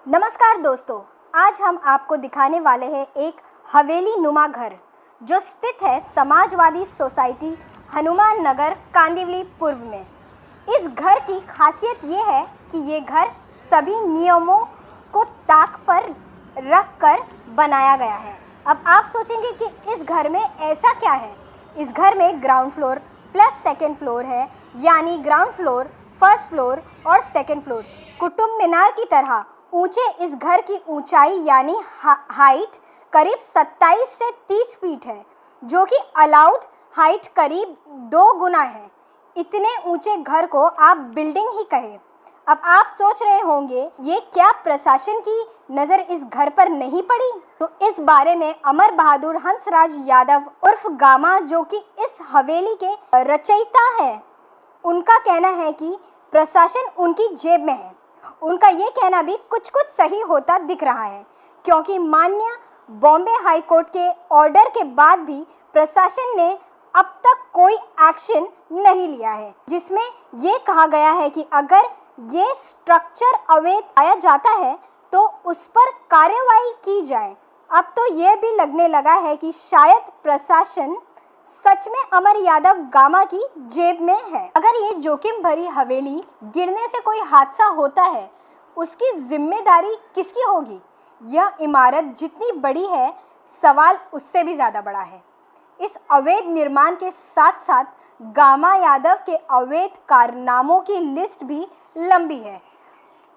नमस्कार दोस्तों, आज हम आपको दिखाने वाले हैं एक हवेली नुमा घर जो स्थित है समाजवादी सोसाइटी हनुमान नगर कांदिवली पूर्व में। इस घर की खासियत ये है कि ये घर सभी नियमों को ताक पर रख कर बनाया गया है। अब आप सोचेंगे कि इस घर में ऐसा क्या है। इस घर में ground floor plus second floor है, यानी ग्राउंड फ्लोर, फर्स्ट फ्लोर और सेकेंड फ्लोर। कुतुब मीनार की तरह ऊंचे इस घर की ऊंचाई यानी हाइट करीब 27 से 30 फीट है, जो कि अलाउड हाइट करीब 2 गुना है। इतने ऊंचे घर को आप बिल्डिंग ही कहें। अब आप सोच रहे होंगे, ये क्या प्रशासन की नज़र इस घर पर नहीं पड़ी? तो इस बारे में अमर बहादुर हंसराज यादव उर्फ गामा, जो कि इस हवेली के रचयिता है, उनका कहना है कि प्रशासन उनकी जेब में है। उनका ये कहना भी कुछ कुछ सही होता दिख रहा है, क्योंकि माननीय बॉम्बे हाई कोर्ट के ऑर्डर के बाद भी प्रशासन ने अब तक कोई एक्शन नहीं लिया है, जिसमें ये कहा गया है कि अगर ये स्ट्रक्चर अवैध पाया जाता है तो उस पर कार्रवाई की जाए। अब तो ये भी लगने लगा है कि शायद प्रशासन सच में अमर यादव गामा की जेब में है। अगर ये जोखिम भरी हवेली गिरने से कोई हादसा होता है, उसकी जिम्मेदारी किसकी होगी? यह इमारत जितनी बड़ी है, सवाल उससे भी ज़्यादा बड़ा है। इस अवैध निर्माण के साथ साथ गामा यादव के अवैध कारनामों की लिस्ट भी लंबी है।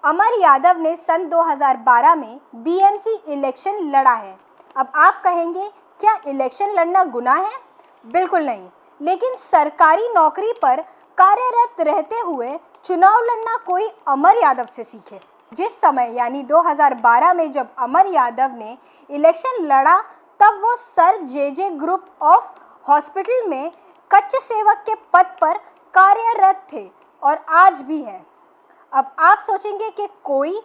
अमर यादव ने सन 2012 में बीएमसी इलेक्शन लड़ा है। अब आप कहेंगे, क्या इलेक्शन लड़ना गुनाह है? बिल्कुल नहीं, लेकिन सरकारी नौकरी पर कार्यरत रहते हुए चुनाव लड़ना कोई अमर यादव से सीखे। जिस समय यानी 2012 में जब अमर यादव ने इलेक्शन लड़ा, तब वो sir JJ group of hospital में कच्चे सेवक के पद पर कार्यरत थे और आज भी हैं। अब आप सोचेंगे कि कोई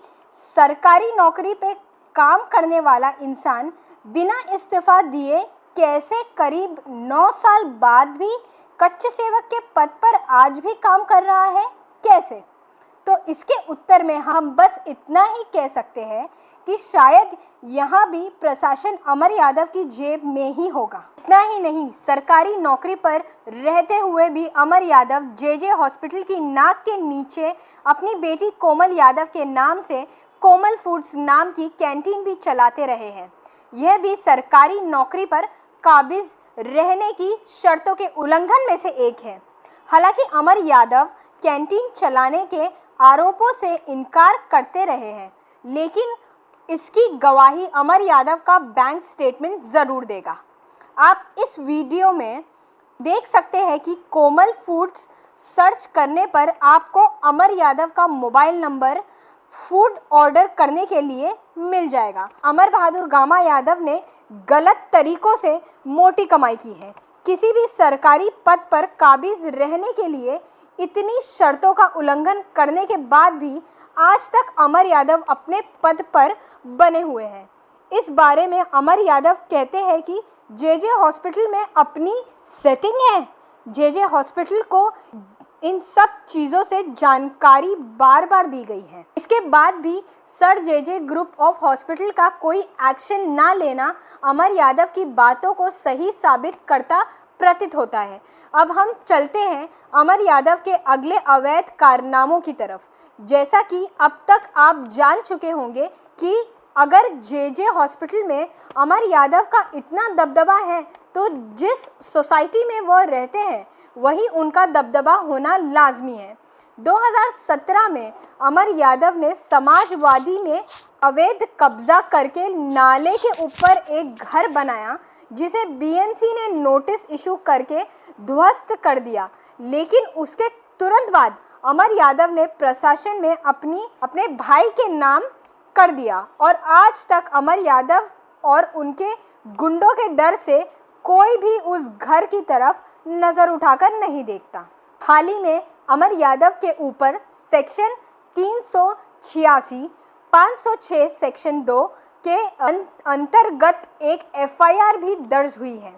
सरकारी नौकरी पे काम करने वाला इंसान बिना इस्तीफा दिए कैसे करीब 9 साल बाद भी कच्चे सेवक के पद पर आज भी काम कर रहा है? कैसे? तो इसके उत्तर में हम बस इतना ही कह सकते हैं कि शायद यहाँ भी प्रशासन अमर यादव की जेब में ही होगा। इतना ही नहीं, सरकारी नौकरी पर रहते हुए भी अमर यादव जेजे हॉस्पिटल की नाक के नीचे अपनी बेटी कोमल यादव के नाम से कोमल फूड्स नाम की कैंटीन भी चलाते रहे हैं। यह भी सरकारी नौकरी पर काबिज रहने की शर्तों के उल्लंघन में से एक है। हालांकि अमर यादव कैंटीन चलाने के आरोपों से इनकार करते रहे हैं, लेकिन इसकी गवाही अमर यादव का बैंक स्टेटमेंट ज़रूर देगा। आप इस वीडियो में देख सकते हैं कि कोमल फूड्स सर्च करने पर आपको अमर यादव का मोबाइल नंबर फूड ऑर्डर करने के लिए मिल जाएगा। अमर बहादुर गामा यादव ने गलत तरीकों से मोटी कमाई की है। किसी भी सरकारी पद पर काबिज रहने के लिए इतनी शर्तों का उल्लंघन करने के बाद भी आज तक अमर यादव अपने पद पर बने हुए हैं। इस बारे में अमर यादव कहते हैं कि जेजे हॉस्पिटल में अपनी सेटिंग है। जेजे हॉस्पिटल को इन सब चीज़ों से जानकारी बार बार दी गई है। इसके बाद भी sir JJ group of hospital का कोई एक्शन ना लेना अमर यादव की बातों को सही साबित करता प्रतीत होता है। अब हम चलते हैं अमर यादव के अगले अवैध कारनामों की तरफ। जैसा कि अब तक आप जान चुके होंगे कि अगर जेजे हॉस्पिटल में अमर यादव का इतना दबदबा है, तो जिस सोसाइटी में वह रहते हैं वही उनका दबदबा होना लाजमी है। 2017 में अमर यादव ने समाजवादी में अवैध कब्जा करके नाले के ऊपर एक घर बनाया, जिसे बीएमसी ने नोटिस इशू करके ध्वस्त कर दिया। लेकिन उसके तुरंत बाद अमर यादव ने प्रशासन में अपने भाई के नाम कर दिया और आज तक अमर यादव और उनके गुंडों के डर से कोई भी उस घर की तरफ नजर उठाकर नहीं देखता। हाल ही में अमर यादव के ऊपर सेक्शन 386, 506 सेक्शन 2 के अंतर्गत एक एफआईआर भी दर्ज हुई है,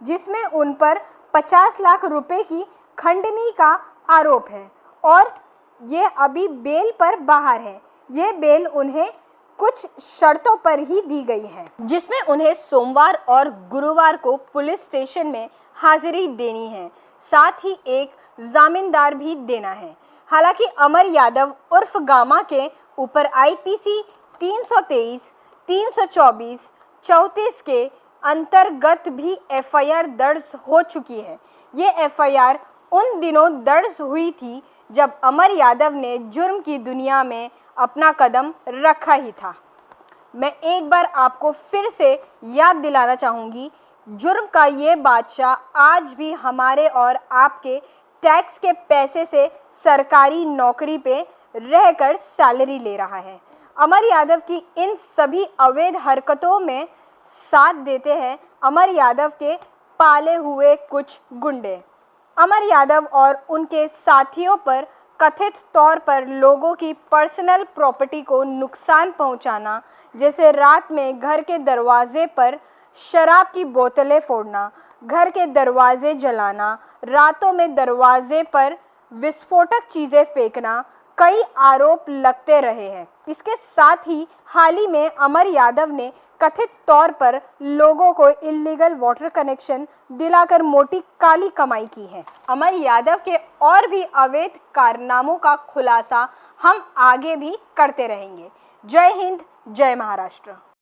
जिसमें उन पर 50 लाख रुपए की खंडनी का आरोप है और ये अभी बेल पर बाहर है। ये बेल उन्हें कुछ शर्तों पर ही दी गई है, जिसमें उन्हें सोमवार और गुरुवार को पुलिस स्टेशन में हाजिरी देनी है, साथ ही एक जामीनदार भी देना है। हालांकि अमर यादव उर्फ गामा के ऊपर आईपीसी 323, 324, 34 के अंतर्गत भी एफआईआर दर्ज हो चुकी है। ये एफआईआर उन दिनों दर्ज हुई थी जब अमर यादव ने जुर्म की दुनिया में अपना कदम रखा ही था। मैं एक बार आपको फिर से याद दिलाना चाहूँगी, जुर्म का ये बादशाह आज भी हमारे और आपके टैक्स के पैसे से सरकारी नौकरी पे रहकर सैलरी ले रहा है। अमर यादव की इन सभी अवैध हरकतों में साथ देते हैं अमर यादव के पाले हुए कुछ गुंडे। अमर यादव और उनके साथियों पर कथित तौर पर लोगों की पर्सनल प्रॉपर्टी को नुकसान पहुंचाना, जैसे रात में घर के दरवाजे पर शराब की बोतलें फोड़ना, घर के दरवाजे जलाना, रातों में दरवाजे पर विस्फोटक चीजें फेंकना, कई आरोप लगते रहे हैं। इसके साथ ही हाल ही में अमर यादव ने कथित तौर पर लोगों को इल्लीगल वाटर कनेक्शन दिलाकर मोटी काली कमाई की है। अमर यादव के और भी अवैध कारनामों का खुलासा हम आगे भी करते रहेंगे। जय हिंद, जय महाराष्ट्र।